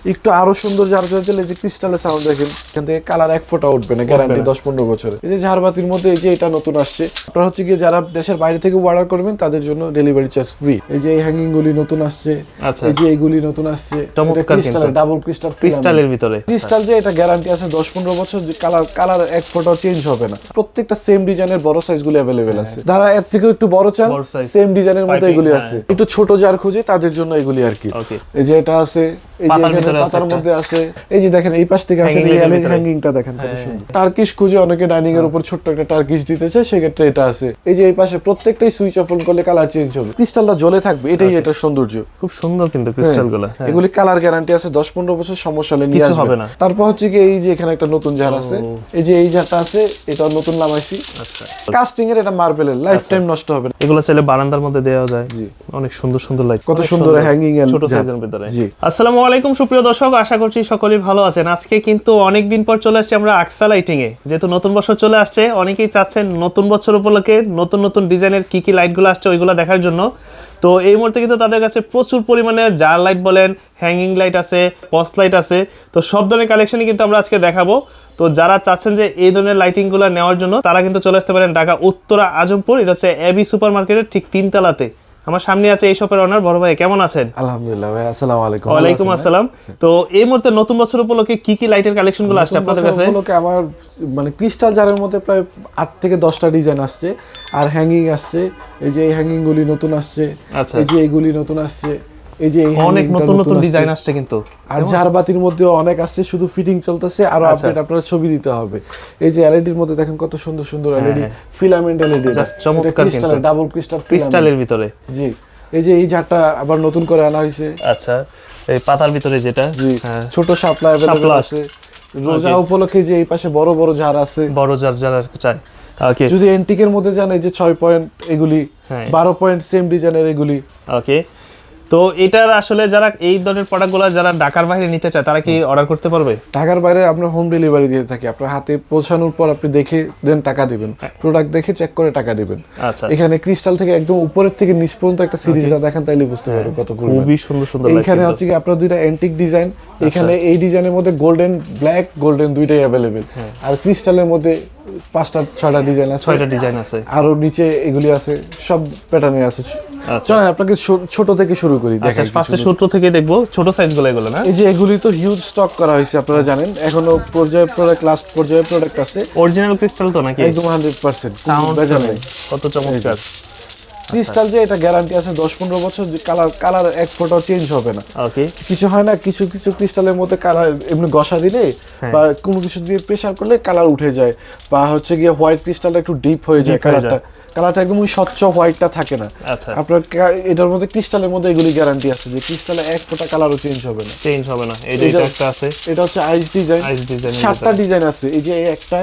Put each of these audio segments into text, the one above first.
একটু আরো সুন্দর ঝাড়বাতি দিলে যে ক্রিস্টালের সাউন্ড দেখেন, এখান থেকে কালার এক ফোঁটা উঠবে না, গ্যারান্টি 10-15 বছরের। এই যে ঝাড়বাতির মধ্যে এই যে এটা নতুন আসছে, আপনারা হচ্ছে গিয়ে যারা দেশের বাইরে থেকে অর্ডার করবেন তাদের জন্য ডেলিভারি চার্জ ফ্রি। এই যে এই হ্যাঙ্গিং গুলি নতুন আসছে, এই যে এইগুলি নতুন আসছে, ক্রিস্টালের ডাবল ক্রিস্টালের ভিতরে ক্রিস্টাল যে এটা গ্যারান্টি আছে 10-15 বছর, যে কালার এক ফোঁটা চেঞ্জ হবে না। প্রত্যেকটা সেম ডিজাইনের বড় সাইজ গুলি অ্যাভেলেবেল আছে। যারা এর থেকে একটু বড় চান সেম ডিজাইনের মধ্যে এগুলি আছে। একটু ছোট যার খুঁজে তাদের জন্য এগুলি আর কি। এই যে এটা আছে, এই যে এখানে পাতার মধ্যে আছে, এই যে দেখেন এই পাশ থেকে আছে হ্যাঙ্গিংটা দেখেন কত সুন্দর। টার্কিশ খুঁজে অনেকে ডাইনিং এর উপর ছোট্ট একটা টার্কিশ দিতে চায়, সেক্ষেত্রে এটা আছে। এই যে এই পাশে প্রত্যেকটাই সুইচ অফ অন করলে কালার চেঞ্জ হবে, ক্রিস্টালটা জ্বলে থাকবে, এটাই এটা সৌন্দর্য। খুব সুন্দর কিন্তু ক্রিস্টালগুলো। এগুলি কালার গ্যারান্টি আছে 10-15 বছর, সমস্যা হলে নিয়ে আসবে না। তারপর হচ্ছে কি এই যে এখানে একটা নতুন ঝাড় আছে, এই যে এই ঝাড়টা আছে, এটা নতুন নামাইছি। আচ্ছা, কাস্টিং এর, এটা মার্বেলের, লাইফ টাইম নষ্ট হবে না। এগুলো চাইলে বারান্দার মধ্যে দেওয়া যায়। জি, অনেক সুন্দর সুন্দর লাইট, কত সুন্দর হ্যাঙ্গিং এর ছোট সাইজের ভিতরে। জি, আসসালামু আলাইকুম সুপ্রিয় দর্শক, আশা করছি সকলেই ভালো আছেন। আজকে কিন্তু অনেকদিন পর চলে আসছি আমরা আকসা লাইটিং এ। যেহেতু নতুন বছর চলে আসছে, অনেকেই চাচ্ছেন নতুন বছর উপলক্ষে নতুন নতুন ডিজাইনের কি কি লাইটগুলো আসছে ওইগুলো দেখার জন্য। তো এই মুহূর্তে কিন্তু তাদের কাছে প্রচুর পরিমাণে জার লাইট বলেন, হ্যাঙ্গিং লাইট আছে, পস্ট লাইট আছে। তো সব ধরনের কালেকশনই কিন্তু আমরা আজকে দেখাবো। তো যারা চাচ্ছেন যে এই ধরনের লাইটিংগুলো নেওয়ার জন্য, তারা কিন্তু চলে আসতে পারেন ঢাকা উত্তরা আজমপুর। এটা হচ্ছে এবি সুপার মার্কেটের ঠিক 3 তলাতে। আমার সামনে আছে এই শপের ওনার বড় ভাই। কেমন আছেন? আলহামদুলিল্লাহ ভাই, আসসালামু আলাইকুম। ওয়ালাইকুম আসসালাম। তো এই মুহূর্তে নতুন বছর উপলক্ষে কি কি লাইটের কালেকশনগুলো আসছে আপনাদের কাছে? আমার মানে ক্রিস্টাল জারের মধ্যে প্রায় 8 থেকে 10টা ডিজাইন আসছে, আর হ্যাঙ্গিং আসছে। এই যে এই হ্যাঙ্গিং গুলি নতুন আসছে, এই যে এইগুলি নতুন আসছে, এই যে অনেক নতুন নতুন ডিজাইন আসছে কিন্তু। আর ঝাড়বাতির মধ্যে অনেক আসছে, শুধু ফিটিং চলতেছে, আরো আপডেট আপনারা ছবি দিতে হবে। এই যে এলইডির মধ্যে দেখেন কত সুন্দর সুন্দর এলইডি, ফিলামেন্ট এলইডি, চমৎকার কিন্তু, ডাবল ক্রিস্টালের ভিতরে। জি, এই যে এই ঝাড়টা আবার নতুন করে আনা হয়েছে। আচ্ছা, এই পাতার ভিতরে যেটা, ছোট শাপলা अवेलेबल আছে। রোজা উপলক্ষে যে এই পাশে বড় বড় ঝাড় আছে, বড় ঝাড় যারা চাই। ওকে, যদি এন্টিকের মধ্যে জানেন এই যে 6 পয়েন্ট এগুলি, 12 পয়েন্ট সেম ডিজাইনের এগুলি। ওকে, তো এটার আসলে যারা এই ধরনের প্রোডাক্টগুলো যারা ঢাকার বাইরে নিতে চায় তারা কি অর্ডার করতে পারবে? ঢাকার বাইরে আমরা হোম ডেলিভারি দিয়ে থাকি। আপনার হাতে পৌঁছানোর পর আপনি দেখে দেন টাকা দিবেন, প্রোডাক্ট দেখে চেক করে টাকা দিবেন। আচ্ছা, এখানে ক্রিস্টাল থেকে একদম উপরের থেকে নিচ পর্যন্ত একটা সিরিজটা দেখেন, তাইলে বুঝতে পারবেন কত খুবই সুন্দর সুন্দর। এখানে হচ্ছে কি আপনার দুইটা এন্টিক ডিজাইন, এখানে এই ডিজাইনের মধ্যে গোল্ডেন, ব্ল্যাক, গোল্ডেন দুইটাই अवेलेबल। আর ক্রিস্টালের মধ্যে 5টা-6টা ডিজাইন আছে, 6টা ডিজাইন আছে, আরো নিচে এগুলি আছে, সব প্যাটার্নে আছে। চলেন আপনাকে ছোট থেকে শুরু করি। আচ্ছা, ফার্স্টে ছোট থেকে দেখবো, ছোট সাইজগুলো এগুলো না? এই যে এগুলি তো হিউজ স্টক করা হয়েছে, আপনারা জানেন। এখনো পর্যায়ে প্রোডাক্ট, লাস্ট পর্যায়ে প্রোডাক্ট আছে। অরিজিনাল ক্রিস্টাল তো নাকি? একদম 100% সাউন্ড কত চমৎকার। ক্রিস্টাল যে এটা গ্যারান্টি আছে 10-15 বছর, যে কালার এক ফোঁটাও চেঞ্জ হবে না। ওকে, কিছু হয় না, কিছু কিছু ক্রিস্টালের মধ্যে কালার এমনি ঘষা দিলে বা কোনো কিছু দিয়ে প্রেসার করলে কালার উঠে যায়, বা হচ্ছে গিয়ে হোয়াইট ক্রিস্টালটা একটু ডিপ হয়ে যায়, কালারটা একদম স্বচ্ছ হোয়াইটটা থাকে না। আচ্ছা, আপনার এটার মধ্যে ক্রিস্টালের মধ্যে এগুলি গ্যারান্টি আছে যে ক্রিস্টালে এক ফোঁটা কালারও চেঞ্জ হবে না। এই যে একটা আছে, এটা হচ্ছে আইস ডিজাইন। 7টা ডিজাইন আছে। এই যে একটা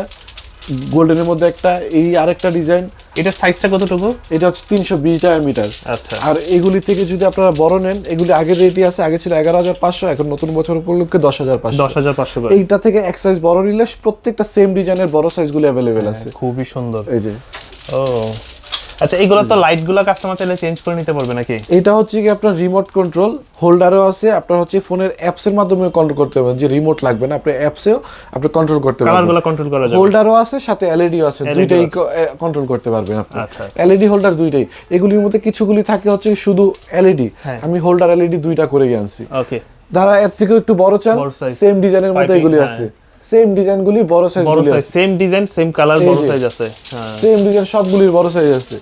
গোল্ডেনের মধ্যে একটা, এই আরেকটা ডিজাইন। এটা সাইজটা কতটুকু? এটা হচ্ছে 320 ডায়ামিটার। আচ্ছা, আর এগুলি থেকে যদি আপনারা বড় নেন, এগুলি আগের রেটই আছে, আগে ছিল 11,500, এখন নতুন বছর উপলক্ষে 10,500 করে। এইটা থেকে এক সাইজ বড় নিলে প্রত্যেকটা সেম ডিজাইনের বড় সাইজগুলো अवेलेबल আছে। খুবই সুন্দর। এই যে, ও আচ্ছা, এইগুলো তো লাইটগুলো কাস্টমার চাইলে চেঞ্জ করে নিতে পারবে নাকি? এটা হচ্ছে কি আপনার রিমোট কন্ট্রোল হোল্ডারও আছে। আপনার হচ্ছে ফোনের অ্যাপস এর মাধ্যমে কন্ট্রোল করতে পারবেন, যে রিমোট লাগবে না, আপনি অ্যাপসেও আপনি কন্ট্রোল করতে পারবেন, কালারগুলো কন্ট্রোল করা যাবে। হোল্ডারও আছে, সাথে এলইডিও আছে, দুইটাই কন্ট্রোল করতে পারবেন আপনি। আচ্ছা, এলইডি হোল্ডার দুইটাই। এগুলির মধ্যে কিছুগুলি থাকে হচ্ছে শুধু এলইডি, আমি হোল্ডার এলইডি দুইটা করে আনছি। ওকে, যারা এর থেকে একটু বড় চান, সেম ডিজাইনের মধ্যে এগুলি আছে, সেম ডিজাইনগুলি বড় size, same design, same colour, বড় সাইজ আছে। সেম ডিজাইন সবগুলির বড় সাইজ আছে।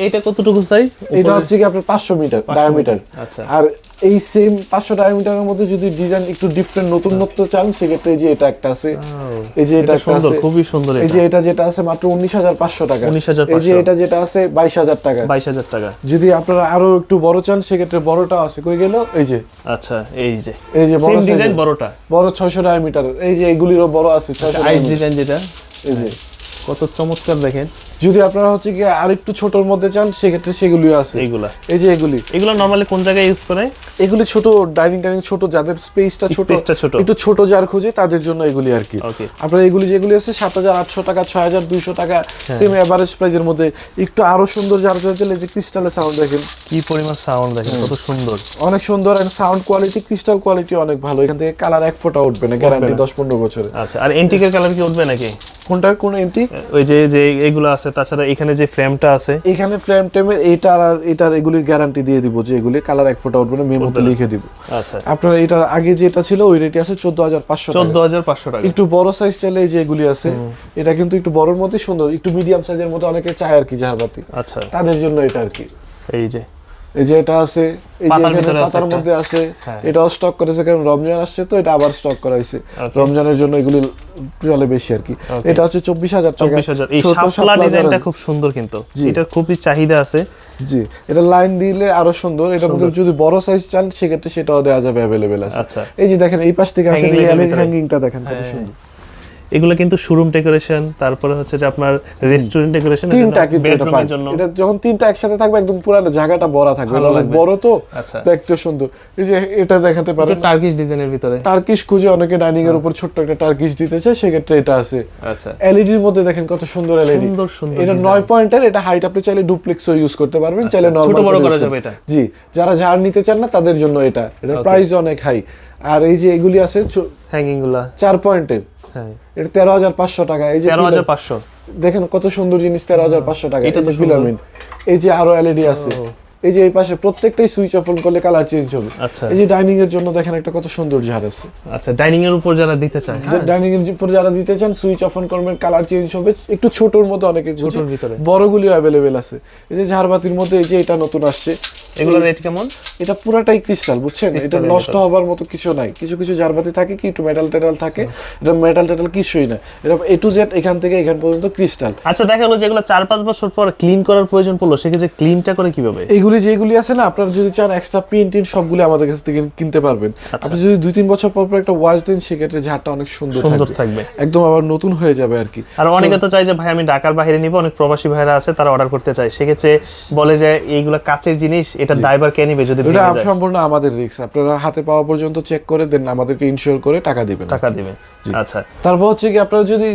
এটা কতটুকু সাইজ? এটা হচ্ছে কি আপনার 500 মিটার ডায়ামিটার। আচ্ছা, আর এই সেম 500 ডায়ামিটারের মধ্যে যদি ডিজাইন একটু ডিফারেন্ট নতুনত্ব চান, সেক্ষেত্রে এই যে এটা একটা আছে, এই যে এটা একটা আছে, খুবই সুন্দর। এই যে এটা যেটা আছে মাত্র 19,500 টাকা। এই যে এটা যেটা আছে 22,000 টাকা। 22,000 টাকা। যদি আপনারা আরো একটু বড় চান, সেক্ষেত্রে বড়টা আছে, কই গেল? এই যে, আচ্ছা, এই যে বড় ডিজাইন, বড়টা বড় 600 ডায়ামিটার। এই যে এগুলিরও বড় আছে 600 আইস ডিজাইন যেটা, এই যে কত চমৎকার দেখেন। যদি আপনারা হচ্ছে কি আর একটু ছোটর মধ্যে চান সেক্ষেত্রে সেগুলিও আছে। এইগুলা এই যে এগুলো নরমালি কোন জায়গায় ইউজ করে? এগুলি ছোট ডাইনিং ছোট, যাদের স্পেসটা ছোট একটু ছোট যার খুঁজে তাদের জন্য এগুলি আর কি। আপনারা এগুলি যেগুলি আছে 7,800 টাকা 6,200 টাকা সেম এভারেজ প্রাইসের মধ্যে। একটু আরো সুন্দর যার চাইলে যে ক্রিস্টালের সাউন্ড দেখেন কি পরিমাণ সাউন্ড দেখেন, কত সুন্দর, অনেক সুন্দর। And sound quality, crystal quality অনেক ভালো। এখান থেকে কালার এক ফোঁটা উঠবে না, গ্যারান্টি 10-15 বছরের। আচ্ছা, আর এন্টিকের কালার কি উঠবে নাকি? কোনটার কোন এন্টিক? ওই যে যে এগুলো আছে, তাছাড়া এখানে যে ফ্রেমটা আছে, এখানে ফ্রেম টেমের এইটার আর এটার এগুলির গ্যারান্টি দিয়ে দিব যে এগুলি কালার এক ফোঁটা উঠবে না, মেমোতে লিখে দিব। আচ্ছা, আপনার এটার আগে যেটা ছিল ওই রেটই আছে 14,500 টাকা। একটু বড় সাইজ চাইলে এই যে এগুলি আছে, এটা কিন্তু একটু বড়র মধ্যে সুন্দর, একটু মিডিয়াম সাইজের মধ্যে অনেকে চায় আর কি ঝাড়বাতি। আচ্ছা, তাদের জন্য এটা আর কি। এই যে এটা আছে, এই যে এখানে পাতার মধ্যে আছে, এটাও স্টক করেছে কারণ রমজান আসছে তো এটা আবার স্টক করা হয়েছে রমজানের জন্য, এগুলি চলে বেশি আর কি। এটা হচ্ছে 24,000 টাকা। 24,000। এই শাপলা ডিজাইনটা খুব সুন্দর, কিন্তু এটার খুবই চাহিদা আছে। জি, এটা লাইন দিলে আরো সুন্দর। এটার মধ্যে যদি বড় সাইজ চান সেক্ষেত্রে সেটাও দেওয়া যাবে, अवेलेबल আছে। আচ্ছা, এই যে দেখেন এই পাশ থেকে আছে হ্যাঙ্গিংটা দেখেন কত সুন্দর। এগুলো কিন্তু শোরুম ডেকোরেশন, তারপরে হচ্ছে যে আপনার রেস্টুরেন্ট ডেকোরেশন, তিনটা কিন্তু বেডরুমের জন্য। এটা যখন তিনটা একসাথে থাকবে একদম পুরো জায়গাটা ভরা থাকবে, অনেক বড় তো দেখতে সুন্দর। এই যে এটা দেখাতে পারেন টার্কিশ ডিজাইনের ভিতরে, টার্কিশ খুঁজে অনেকে ডাইনিং এর উপর ছোট্ট একটা টার্কিশ দিতে চায়, সেক্ষেত্রে এটা আছে। আচ্ছা, এলইডি এর মধ্যে দেখেন কত সুন্দর এলইডি, এটা 9 পয়েন্টের। এটা হাইট আপনি চাইলে ডুপ্লেক্সও ইউজ করতে পারবেন, চাইলে নরমাল ছোট বড় করা যাবে এটা। জি, যারা ঝাড় নিতে চান না তাদের জন্য এটা প্রাইস অনেক হাই। আর এই যে এগুলি আছে হ্যাঙ্গিং গুলা 4 পয়েন্টের, হ্যাঁ, এটা 13,500 টাকা। এই যে 13,500 দেখেন কত সুন্দর জিনিস, 13,500 টাকা। এটা তো ফিলামেন্ট। এই যে আরো এলইডি আছে, এই যে এই পাশে প্রত্যেকটাই সুইচ অফ অন করলে কালার চেঞ্জ হবে। আচ্ছা, এই যে ডাইনিং এর জন্য দেখেন একটা কত সুন্দর ঝাড় আছে। আচ্ছা, ডাইনিং এর উপর যারা দিতে চায়, ডাইনিং এর উপর যারা দিতে চান সুইচ অফ অন করবেন, কালার চেঞ্জ হবে। একটু ছোটর মধ্যে অনেকে ছোটর ভিতরে, বড়গুলিও अवेलेबल আছে। এই যে ঝাড়বাতির মধ্যে এই যে এটা নতুন আসছে, এগুলোর রেট কেমন? এটা পুরাটাই ক্রিস্টাল, বুঝছেন? এটা নষ্ট হবার মতো কিছু নাই। কিছু কিছু ঝাড়বাতি থাকে কি একটু মেটাল টেটাল থাকে, এটা মেটাল টেটাল কিছুই না, এটা এ টু জেড এখান থেকে এখান পর্যন্ত ক্রিস্টাল। আচ্ছা, দেখা হলো যেগুলো 4-5 বছর পর ক্লিন করার প্রয়োজন পড়লো, সেক্ষেত্রে ক্লিনটা করে কিভাবে? এইগুলি যেগুলি আছে না, আপনারা যদি চান এক্সট্রা পিন টিন সবগুলো আমাদের কাছ থেকে কিনতে পারবেন। আপনি যদি 2-3 বছর পর পর একটা ওয়াশ দেন সেক্ষেত্রে ঝাড়টা অনেক সুন্দর থাকবে, একদম আবার নতুন হয়ে যাবে আর কি। আর অনেকে তো চাই যে ভাই আমি ঢাকার বাইরে নিব, অনেক প্রবাসী ভাইরা আছে তারা অর্ডার করতে চায়, সেক্ষেত্রে বলে যে এইগুলা কাচের জিনিস, এটা দায়ভার কে নিবে যদি ভেঙে যায়? এটা সম্পূর্ণ আমাদের রিস্ক। আপনারা হাতে পাওয়া পর্যন্ত চেক করে দেন, আমাদেরকে ইনশিওর করে টাকা দিবেন। আচ্ছা, তারপর হচ্ছে কি আপনারা যদি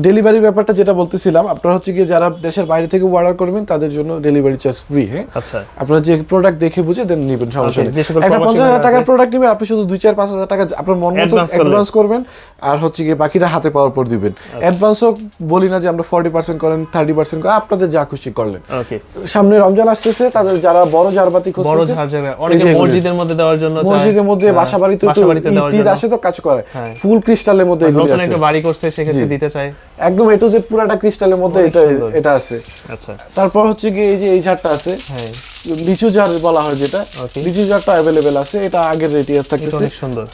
ডেলিভারি ব্যাপারটা যেটা বলতেছিলাম, আপনারা হচ্ছে কি যারা দেশের বাইরে থেকে অর্ডার করবেন তাদের জন্য ডেলিভারি চার্জ ফ্রি। হ্যাঁ, আচ্ছা, আপনারা যে প্রোডাক্ট দেখে বুঝে দেন নিবেন, সমস্যা নেই। একটা 50,000 টাকার প্রোডাক্ট নিবেন, আপনি শুধু 2-4-5,000 টাকা আপনার মন মতো অ্যাডভান্স করবেন, আর হচ্ছে কি বাকিটা হাতে পাওয়ার পর দিবেন। অ্যাডভান্সও বলি না যে আমরা 40% করেন, 30% করেন, আপনাদের যা খুশি করলেন। ওকে, সামনে রমজান আসতেছে, তাদের যারা বড় ঝাড়বাতি খুঁজছে, বড় ঝাড় অনেকে মসজিদের মধ্যে দেওয়ার জন্য চায়, মসজিদের মধ্যে বাসাবাড়িতে ঈদ আসে তো কাজ করে, ফুল ক্রিস্টালের মধ্যে নতুন একটা বাড়ি করছে সেক্ষেত্রে দিতে চায়, একদম এ টু জেড পুরাটা ক্রিস্টালের মধ্যে এটা আছে। আচ্ছা, তারপর হচ্ছে কি এই যে এই ঝাড়টা আছে, হ্যাঁ, লিচু ঝাড় বলা হয় যেটা, লিচু ঝাড়টা अवेलेबल আছে। এটা আগের রেটই থাকতেছে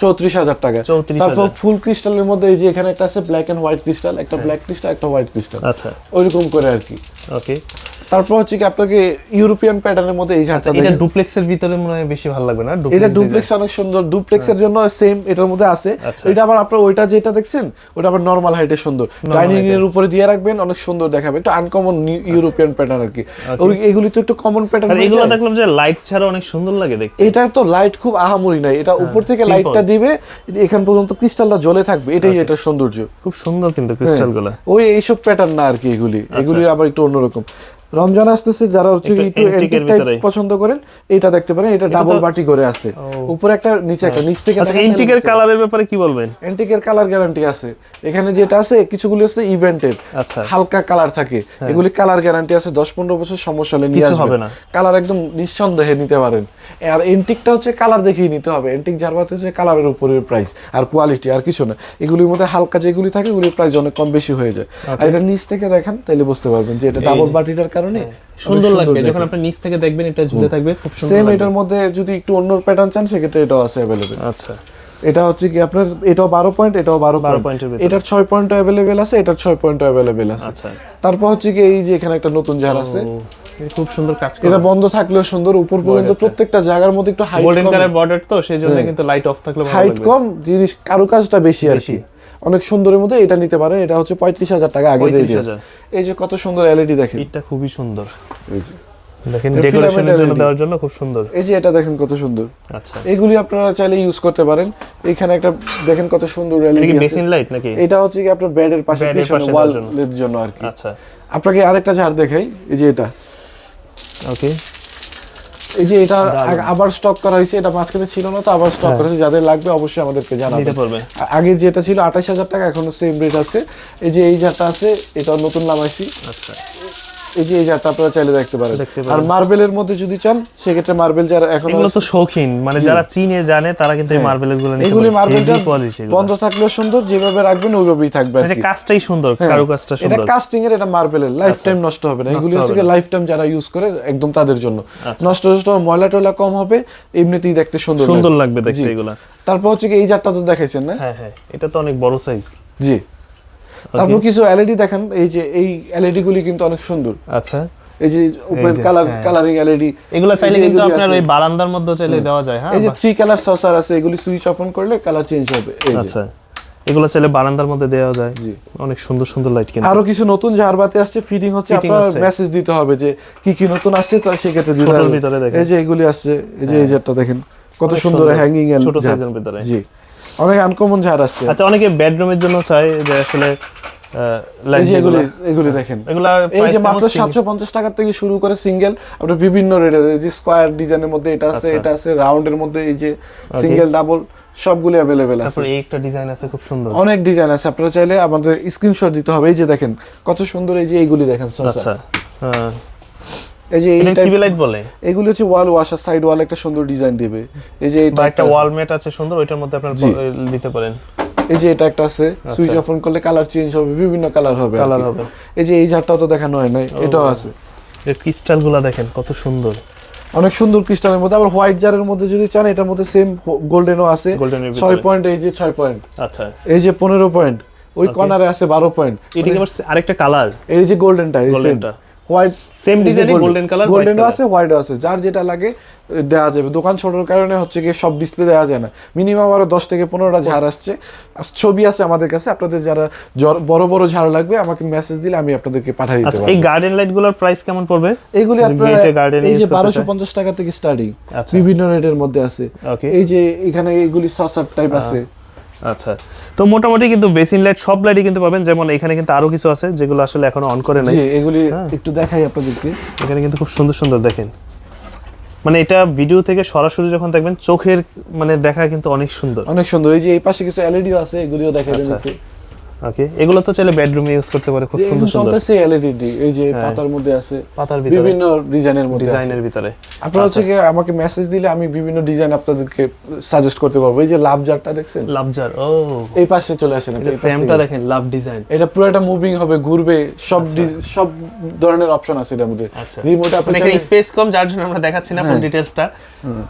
34,000 টাকা। তারপর ফুল ক্রিস্টালের মধ্যে এই যে এখানে একটা আছে ব্ল্যাক এন্ড হোয়াইট ক্রিস্টাল, একটা ব্ল্যাক ক্রিস্টাল, একটা হোয়াইট ক্রিস্টাল, আচ্ছা, ওইরকম করে আর কি। ওকে, তারপর হচ্ছে কি আপনাকে ইউরোপিয়ান প্যাটার্নের মধ্যে এই ঝাড়টা, এটা ডুপ্লেক্সের ভিতরে মনে হয় বেশি ভালো লাগবে না? এটা ডুপ্লেক্স অনেক সুন্দর, ডুপ্লেক্সের জন্য সেম এটার মধ্যে আছে। এটা আবার আপনারা ওইটা যেটা দেখছেন ওটা আবার নরমাল হাইটে সুন্দর, ডাইনিং এর উপরে দিয়ে রাখবেন, অনেক সুন্দর দেখাবে, একটু আনকমন ইউরোপিয়ান প্যাটার্ন আর কি। এগুলি তো একটু কমন প্যাটার্ন। আর এগুলো দেখলাম যে লাইট ছাড়া অনেক সুন্দর লাগে দেখতে। এটা তো লাইট খুব আহামরি নাই, এটা উপর থেকে লাইটটা দিবে, এখান পর্যন্ত ক্রিস্টালটা জ্বলে থাকবে, এটাই এটার সৌন্দর্য। খুব সুন্দর কিন্তু ক্রিস্টালগুলো, ওই এইসব প্যাটার্ন না আর কি। এগুলি আবার একটু অন্যরকম। রমজান আসতেছে, যারা হচ্ছে একটু এন্টিক টাইপ পছন্দ করেন এটা দেখতে পারেন। এটা ডাবল বাটি করে আছে, উপরে একটা নিচে একটা, নিচ থেকে। আচ্ছা, এন্টিকের কালারের ব্যাপারে কি বলবেন? এন্টিকের কালার গ্যারান্টি আছে। এখানে যেটা আছে কিছুগুলো আছে ইভেন্টের, আচ্ছা, হালকা কালার থাকে, এগুলি কালার গ্যারান্টি আছে 10-15 বছর, সমস্যা হলে নিয়ে আসবেন, কালার একদম নিঃসন্দেহে নিতে পারেন। আর এন্টিকটা হচ্ছে কালার দেখেই নিতে হবে, এন্টিক ঝাড়বাতি হচ্ছে কালারের উপরের প্রাইস আর কোয়ালিটি, আর কিছু না। এগুলির মধ্যে হালকা যেগুলি থাকে ওগুলির প্রাইস অনেক কম বেশি হয়ে যায়। আর এটা নিচ থেকে দেখেন তাহলে বুঝতে পারবেন যে এটা ডাবল বাটিটার কারণে সুন্দর লাগবে, যখন আপনি নিচ থেকে দেখবেন এটা ঝুলে থাকবে, খুব সুন্দর। সেম এটার মধ্যে যদি একটু অন্য প্যাটার্ন চান সেক্ষেত্রে এটাও আছে अवेलेबल। আচ্ছা, এটা হচ্ছে কি আপনার এটাও 12 পয়েন্ট, এটাও 12 পয়েন্টের ভিতরে, এটার 6 পয়েন্ট अवेलेबल আছে, এটার 6 পয়েন্ট अवेलेबल আছে। আচ্ছা, তারপর হচ্ছে কি এই যে এখানে একটা নতুন ঝাড় আছে, খুব সুন্দর কাজ করে, এটা বন্ধ থাকলেও সুন্দর, উপর পর্যন্ত প্রত্যেকটা জায়গার মধ্যে একটু হাইট, গোল্ডেন কালার বর্ডার তো সেইজন্য কিন্তু লাইট অফ থাকলে ভালো লাগবে, হাইট কম জিনিস, কারুকাজটা বেশি আর কি। অনেক সুন্দরের মধ্যে এটা নিতে পারেন, এটা হচ্ছে 35,000 টাকা আগে রেডি 35,000 এই যে কত সুন্দর এলইডি দেখেন, এটা খুবই সুন্দর, এই যে দেখেন এটা ডেকোরেশনের filament জন্য LED দেওয়ার জন্য খুব সুন্দর। এই যে এটা দেখেন কত সুন্দর, আচ্ছা এগুলি আপনারা চাইলে ইউজ করতে পারেন। এখানে একটা দেখেন কত সুন্দর এটা কি এলইডি বেসিন লাইট নাকি? এটা হচ্ছে কি আপনার বেডের পাশে বেডের পিছনে পাশে ওয়াল দেওয়ার জন্য। এর জন্য আর কি। আচ্ছা আপনাকে আরেকটা ঝাড় দেখাই, এই যে এটা, ওকে এই যে এটা আবার স্টক করা হয়েছে, এটা মাঝখানে ছিল না তো আবার স্টক করা হয়েছে, যাদের লাগবে অবশ্যই আমাদেরকে নিতে জানাবেন। পারবে। আগে যেটা ছিল 28,000 টাকা, এখনো সেম রেট আছে। এই যে এই ঝাড়টা আছে, এটা নতুন নামাইছি। আচ্ছা এই যে এই ঝাড়টা আপনারা চাইলে দেখতে পারেন। দেখতে পারেন। আর মার্বেলের মধ্যে যদি চান সেক্ষেত্রে মার্বেল যারা এখনো এগুলো তো শৌখিন, মানে যারা চিনে জানে তারা কিন্তু এই মার্বেলের গুলো নিতে এগুলি পারে। মার্বেলটা Heavy polish এগুলো। বন্ধ থাকলেও সুন্দর, যেভাবে রাখবেন ওইভাবেই থাকবে আর এটা কি। কাজটাই সুন্দর, কারুকাজটা এটা সুন্দর। কাস্টিং এর, এটা মার্বেলের, লাইফ টাইম নষ্ট হবে না। এগুলি হচ্ছে লাইফ টাইম যারা ইউজ করে একদম তাদের জন্য। নষ্ট ময়লা টয়লা কম হবে, এমনিতেই দেখতে সুন্দর সুন্দর লাগবে দেখতে এগুলা। তারপর হচ্ছে কি এই জারটা তো দেখাইছেন না? হ্যাঁ হ্যাঁ, এটা তো অনেক বড় সাইজ। জি। তারপর কিছু এলইডি দেখেন, এই যে এই এলইডি গুলি কিন্তু অনেক সুন্দর। আচ্ছা এই যে উপরের কালারিং এলইডি, এগুলা চাইলে কিন্তু আপনার ওই বারান্দার মধ্যে চাইলে দেওয়া যায়। হ্যাঁ এই যে 3 কালার সসার আছে, এগুলি সুইচ অন করলে কালার চেঞ্জ হবে। এই যে আচ্ছা, এগুলা চাইলে বারান্দার মধ্যে দেওয়া যায়। জি। অনেক সুন্দর সুন্দর লাইট কিন্তু। আরো কিছু নতুন ঝাড়বাতি আসছে, ফিটিং হচ্ছে, আপনার মেসেজ দিতে হবে যে কি কি নতুন আসছে, তো সেক্ষেত্রে দিতে ছোটর হবে। ভিতরে দেখেন। এই যে এগুলি আসছে, এই যে এই ঝাড়টা দেখেন কত সুন্দর হ্যাঙ্গিং এর ছোট সাইজের ভিতরে। জি, অনেক আনকমন ঝাড় আসছে। আচ্ছা, অনেকে বেডরুমের জন্য চায় যে আসলে এই যে এগুলি দেখেন, এগুলা এই যে মাত্র 750 টাকা থেকে শুরু করে সিঙ্গেল, আপনার বিভিন্ন রেটের, এই যে স্কয়ার ডিজাইনের মধ্যে এটা আছে, এটা আছে রাউন্ডের মধ্যে, এই যে সিঙ্গেল ডাবল সবগুলো अवेलेबल আছে। তারপর এই একটা ডিজাইন আছে খুব সুন্দর, অনেক ডিজাইন আছে, আপনারা চাইলে আমাদের স্ক্রিনশট দিতে হবে। এই যে দেখেন কত সুন্দর, এই যে এইগুলি দেখেন সসা। আচ্ছা হ্যাঁ, এই যে এটা কি লাইট বলে? এগুলো হচ্ছে ওয়াল ওয়াশার, সাইড ওয়াল একটা সুন্দর ডিজাইন দিবে। এই যে এটা একটা ওয়াল ম্যাট আছে সুন্দর, ওইটার মধ্যে আপনারা দিতে পারেন। এই যে এটা একটা আছে, সুইচ অফ অন করলে কালার চেঞ্জ হবে, বিভিন্ন কালার হবে। এই যে এই ঝাড়টাও তো দেখানো হয় নাই, এটাও আছে। এই ক্রিস্টালগুলো দেখেন কত সুন্দর, অনেক সুন্দর ক্রিস্টালের মধ্যে। আবার হোয়াইট জারের মধ্যে যদি চান, এটার মধ্যে সেম গোল্ডেনও আছে, 6 পয়েন্ট, এই যে 6 পয়েন্ট, আচ্ছা এই যে 15 পয়েন্ট, ওই কর্নারে আছে 12 পয়েন্ট। এটা কি আরেকটা কালার? এই যে গোল্ডেনটা, হোয়াইট সেম ডিজাইনে গোল্ডেন কালার, গোল্ডেনও আছে, হোয়াইটও আছে, যার যেটা লাগে দেওয়া যাবে। দোকান ছোটর কারণে হচ্ছে কি সব ডিসপ্লে দেওয়া যায় না, মিনিমাম আরো 10 থেকে 15টা ঝাড় আসছে, ছবি আছে আমাদের কাছে। আপনাদের যারা বড় বড় ঝাড় লাগবে আমাকে মেসেজ দিলে আমি আপনাদেরকে পাঠিয়ে দিতে পারবো। এই গার্ডেন লাইটগুলোর প্রাইস কেমন পড়বে? এইগুলি আপনারা এই যে 1250 টাকা থেকে স্টার্টিং, বিভিন্ন রেটের মধ্যে আছে। এই যে এখানে এইগুলি সসার টাইপ আছে। আচ্ছা, তো মোটামুটি কিন্তু বেসিন লাইট সব লাইটই কিন্তু পাবেন। যেমন এখানে কিন্তু আরো কিছু আছে যেগুলো আসলে এখনো অন করে নাই। জি, এগুলি একটু দেখাই আপনাদেরকে। এখানে কিন্তু খুব সুন্দর সুন্দর দেখেন, মানে এটা ভিডিও থেকে সরাসরি যখন দেখবেন চোখের মানে দেখা কিন্তু অনেক সুন্দর, অনেক সুন্দর। এই যে এই পাশে কিছু এলইডিও আছে, এগুলিও দেখাবেন একটু। ওকে, এগুলো তো চাইলে বেডরুমে ইউজ করতে পারে, খুব সুন্দর সুন্দর। চলতেছে এলইডি, এই যে পাতার মধ্যে আছে, পাতার ভিতরে বিভিন্ন ডিজাইনের ভিতরে। আপনারা হচ্ছে কি আমাকে মেসেজ দিলে আমি বিভিন্ন ডিজাইন আপনাদেরকে সাজেস্ট করতে পারবো। এই যে লাভ জারটা দেখছেন, লাভ জার, ও এই পাশে চলে আসেন, এই ফ্রেমটা দেখেন, লাভ ডিজাইন। এটা পুরোটা মুভিং হবে, ঘুরবে, সব ধরনের অপশন আছে এর মধ্যে। আচ্ছা, রিমোট আপনি এখানে স্পেস কম, যার জন্য আমরা দেখাচ্ছি না ফুল ডিটেইলসটা।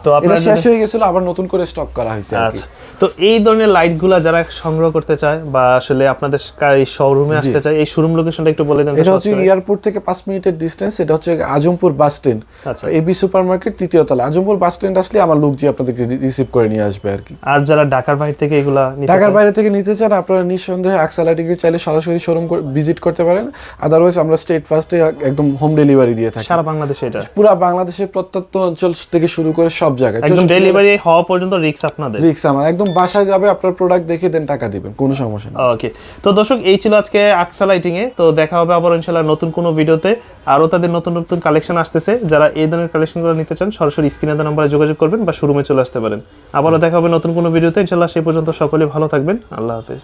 তো আপনারা শেষ হয়ে গেছিল, আবার নতুন করে স্টক করা হয়েছে। আচ্ছা, তো এই ধরনের লাইটগুলা যারা সংগ্রহ করতে চায় বা আসলে আপনাদের শোরুমে আসতে চায়, এই শোরুম লোকেশনটা একটু বলে দেন। এটা হচ্ছে এয়ারপোর্ট থেকে 5 মিনিটের ডিসটেন্স, এটা হচ্ছে আজমপুর বাস স্ট্যান্ড, আচ্ছা, এবি সুপারমার্কেট 3য় তলা। আজমপুর বাস স্ট্যান্ড আসলে আমার লোক যে আপনাদেরকে রিসিভ করে নিয়ে আসবে আর কি। আর যারা ঢাকার বাইরে থেকে এগুলা নিতে চায়, ঢাকার বাইরে থেকে নিতে চান, আপনারা নিঃসন্দেহে আকসা লাইটিংয়ে চাইলে সরাসরি শোরুম ভিজিট করতে পারেন। আদারওয়াইজ আমরা স্টেট ফার্স্টে একদম হোম ডেলিভারি দিয়ে থাকি সারা বাংলাদেশে। এটা পুরো বাংলাদেশের প্রত্যন্ত অঞ্চল থেকে শুরু করে সব জায়গায় একদম ডেলিভারি হওয়া পর্যন্ত রিস্ক আপনাদের। রিস্ক আমার, একদম বাসায় যাবে, আপনার প্রোডাক্ট দেখে দেন টাকা দিবেন, কোনো সমস্যা নেই। ওকে, তো দর্শক এই ছিল আজকে আকসা লাইটিং এ। তো দেখা হবে আবার ইনশাআল্লাহ নতুন কোনো ভিডিওতে। আরো তাদের নতুন নতুন কালেকশন আসতেছে, যারা এই ধরনের কালেকশনগুলো নিতে চান সরাসরি স্ক্রিনে দেওয়া নম্বরে যোগাযোগ করবেন বা শোরুমে চলে আসতে পারেন। আবারও দেখা হবে নতুন কোনো ভিডিওতে ইনশাআল্লাহ। সেই পর্যন্ত সকলে ভালো থাকবেন, আল্লাহ হাফেজ।